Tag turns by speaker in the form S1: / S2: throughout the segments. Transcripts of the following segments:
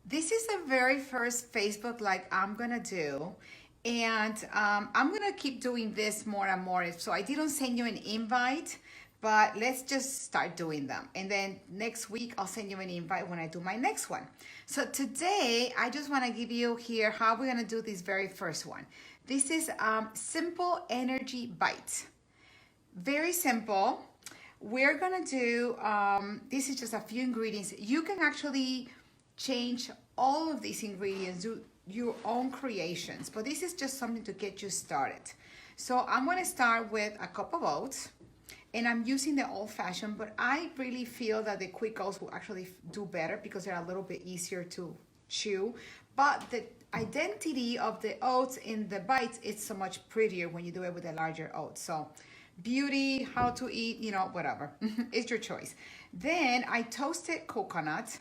S1: This is the very first Facebook Live I'm gonna do. And I'm gonna keep doing this more and more. So I didn't send you an invite, but let's just start doing them. And then next week, I'll send you an invite when I do my next one. So today, I just wanna give you here how we're gonna do this very first one. This is simple energy bite. Very simple. We're gonna do, this is just a few ingredients. You can actually change all of these ingredients, do your own creations, but this is just something to get you started. So I'm gonna start with a cup of oats, and I'm using the old fashioned, but I really feel that the quick oats will actually do better because they're a little bit easier to chew. But the identity of the oats in the bites, it's so much prettier when you do it with a larger oat. So beauty, how to eat, whatever. It's your choice. Then I toasted coconut.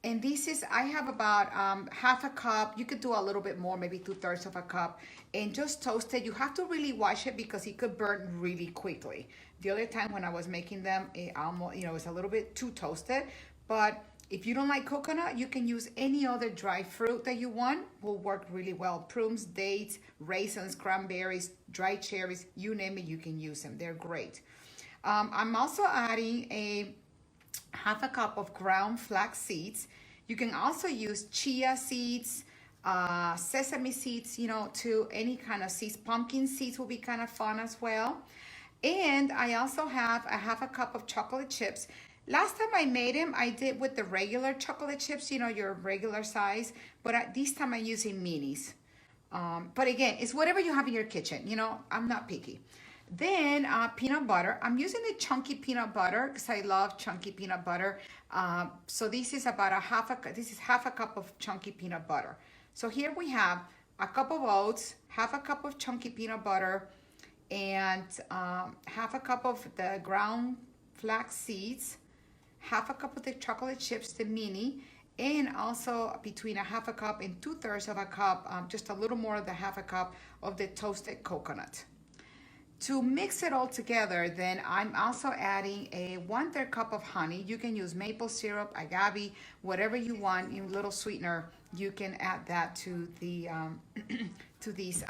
S1: And this is, I have about half a cup. You could do a little bit more, maybe 2/3 of a cup. And just toast it. You have to really wash it because it could burn really quickly. The other time when I was making them, it almost, it's a little bit too toasted. But if you don't like coconut, you can use any other dry fruit that you want. Will work really well. Prunes, dates, raisins, cranberries, dried cherries, you name it, you can use them. They're great. I'm also adding a half a cup of ground flax seeds. You can also use chia seeds, sesame seeds, to any kind of seeds. Pumpkin seeds will be kind of fun as well. And I also have a half a cup of chocolate chips. Last time I made them, I did with the regular chocolate chips, your regular size. But this time I'm using minis. But again, it's whatever you have in your kitchen. I'm not picky. Then peanut butter. I'm using the chunky peanut butter because I love chunky peanut butter. So this is about half a cup of chunky peanut butter. So here we have a cup of oats, half a cup of chunky peanut butter, and half a cup of the ground flax seeds, half a cup of the chocolate chips, the mini, and also between a half a cup and 2/3 of a cup, just a little more than half a cup of the toasted coconut. To mix it all together, then I'm also adding a 1/3 cup of honey. You can use maple syrup, agave, whatever you want, little sweetener. You can add that to the to these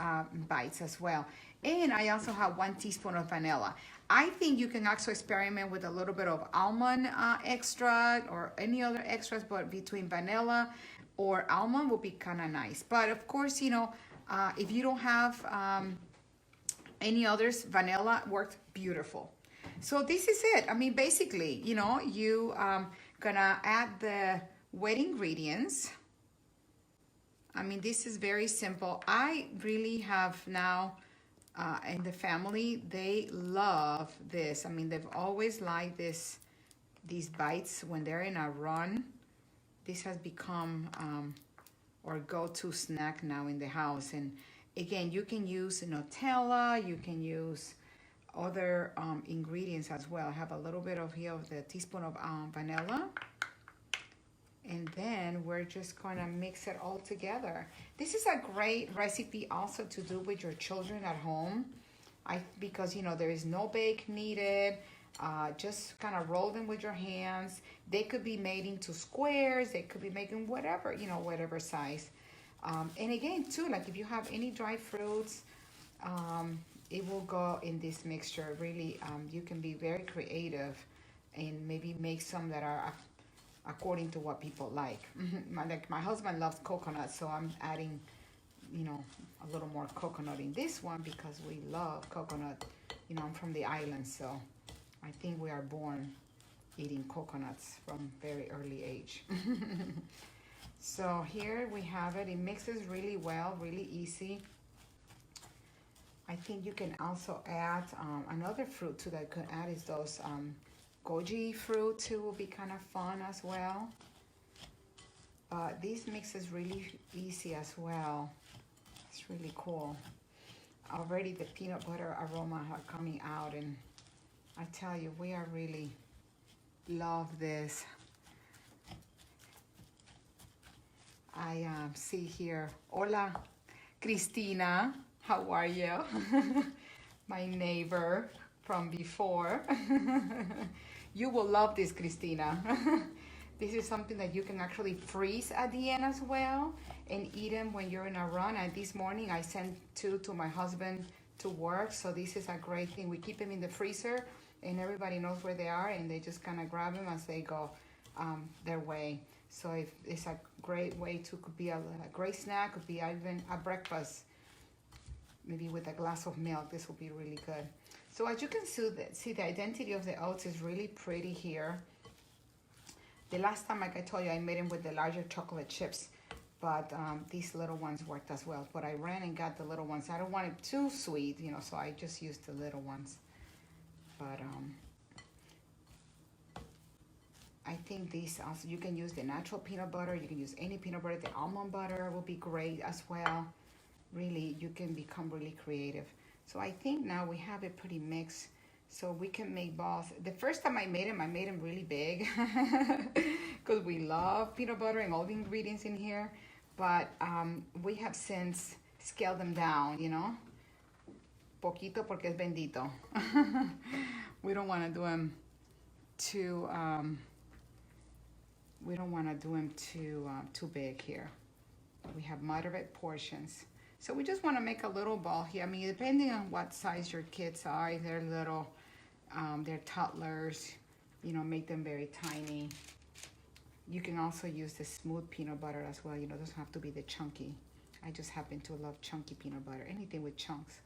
S1: bites as well. And I also have 1 teaspoon of vanilla. I think you can also experiment with a little bit of almond extract or any other extras, but between vanilla or almond will be kind of nice. But of course, if you don't have any others, vanilla worked beautiful. So this is it. I mean, basically, you gonna add the wet ingredients. I mean, this is very simple. I really have now, in the family, they love this. I mean, they've always liked these bites when they're in a run. This has become our go-to snack now in the house. And again, you can use Nutella, you can use other ingredients as well. I have a little bit of here of the teaspoon of vanilla. And then we're just gonna mix it all together. This is a great recipe also to do with your children at home. Because there is no bake needed. Just kind of roll them with your hands. They could be made into squares. They could be making whatever, whatever size. And again, too, like if you have any dry fruits, it will go in this mixture. Really, you can be very creative and maybe make some that are according to what people like. My husband loves coconut, so I'm adding, a little more coconut in this one because we love coconut. I'm from the island, so I think we are born eating coconuts from very early age. So here we have it. It mixes really well, really easy. I think you can also add another fruit too that you could add is those goji fruit too, will be kind of fun as well. This mix is really easy as well. It's really cool. Already the peanut butter aroma are coming out, and I tell you, we are really love this. I see here, hola, Cristina, how are you? My neighbor from before. You will love this, Cristina. This is something that you can actually freeze at the end as well and eat them when you're in a run. And this morning I sent 2 to my husband to work. So this is a great thing. We keep them in the freezer and everybody knows where they are and they just kind of grab them as they go their way. So it's a great way to, could be a great snack, could be even a breakfast, maybe with a glass of milk. This will be really good. So as you can see, the identity of the oats is really pretty here. The last time, like I told you, I made them with the larger chocolate chips, but these little ones worked as well. But I ran and got the little ones. I don't want it too sweet, you know, so I just used the little ones. But I think these also, you can use the natural peanut butter. You can use any peanut butter. The almond butter will be great as well. Really, you can become really creative. So I think now we have it pretty mixed. So we can make balls. The first time I made them really big because we love peanut butter and all the ingredients in here. But we have since scaled them down, you know. Poquito porque es bendito. We don't want to do them too, too big here. We have moderate portions. So we just want to make a little ball here. I mean, depending on what size your kids are, if they're little, they're toddlers, you know, make them very tiny. You can also use the smooth peanut butter as well. You know, it doesn't have to be the chunky. I just happen to love chunky peanut butter, anything with chunks.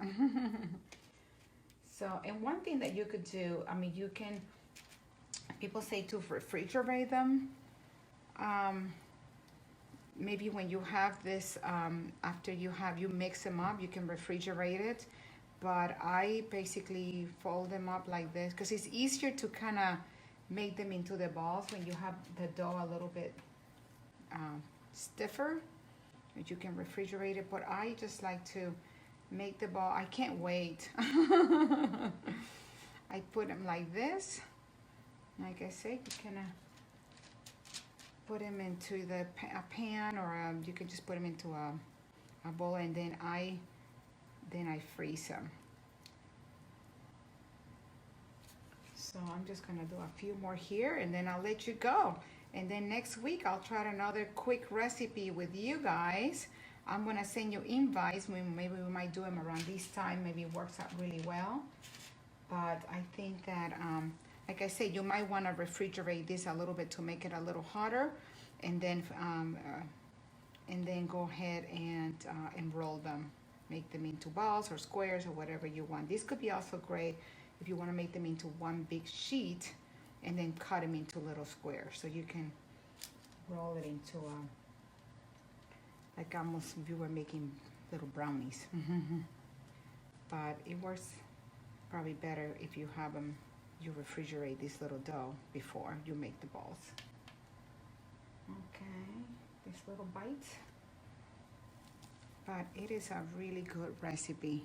S1: So, and one thing that you could do, I mean, you can, people say to refrigerate them. Maybe when you have this, after you mix them up, you can refrigerate it. But I basically fold them up like this because it's easier to kind of make them into the balls when you have the dough a little bit stiffer. But you can refrigerate it. But I just like to make the ball. I can't wait. I put them like this. Like I said, you can put them into a pan, or you can just put them into a bowl, and then I freeze them. So I'm just gonna do a few more here, and then I'll let you go. And then next week I'll try another quick recipe with you guys. I'm gonna send you invites. Maybe we might do them around this time. Maybe it works out really well. But I think that like I said, you might want to refrigerate this a little bit to make it a little hotter, and then go ahead and roll them, make them into balls or squares or whatever you want. This could be also great if you want to make them into one big sheet and then cut them into little squares. So you can roll it into like almost if you were making little brownies. But it works probably better if you have them. You refrigerate this little dough before you make the balls. Okay, this little bite. But it is a really good recipe.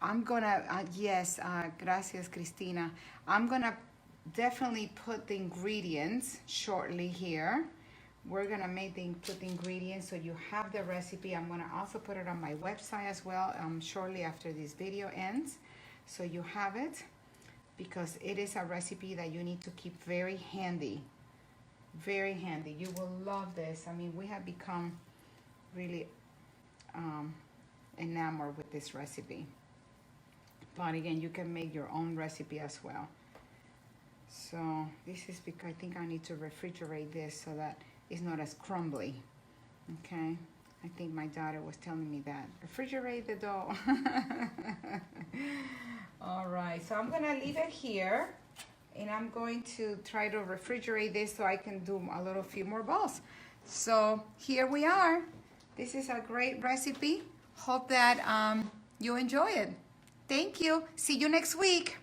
S1: I'm gonna, yes, gracias, Cristina. I'm gonna definitely put the ingredients shortly here. We're gonna put the ingredients so you have the recipe. I'm gonna also put it on my website as well shortly after this video ends, so you have it, because it is a recipe that you need to keep very handy. Very handy. You will love this. I mean, we have become really enamored with this recipe. But again, you can make your own recipe as well. So this is because I think I need to refrigerate this so that it's not as crumbly. Okay, I think my daughter was telling me that. Refrigerate the dough. All right, so I'm gonna leave it here, and I'm going to try to refrigerate this so I can do a few more balls. So here we are. This is a great recipe. Hope that you enjoy it. Thank you. See you next week.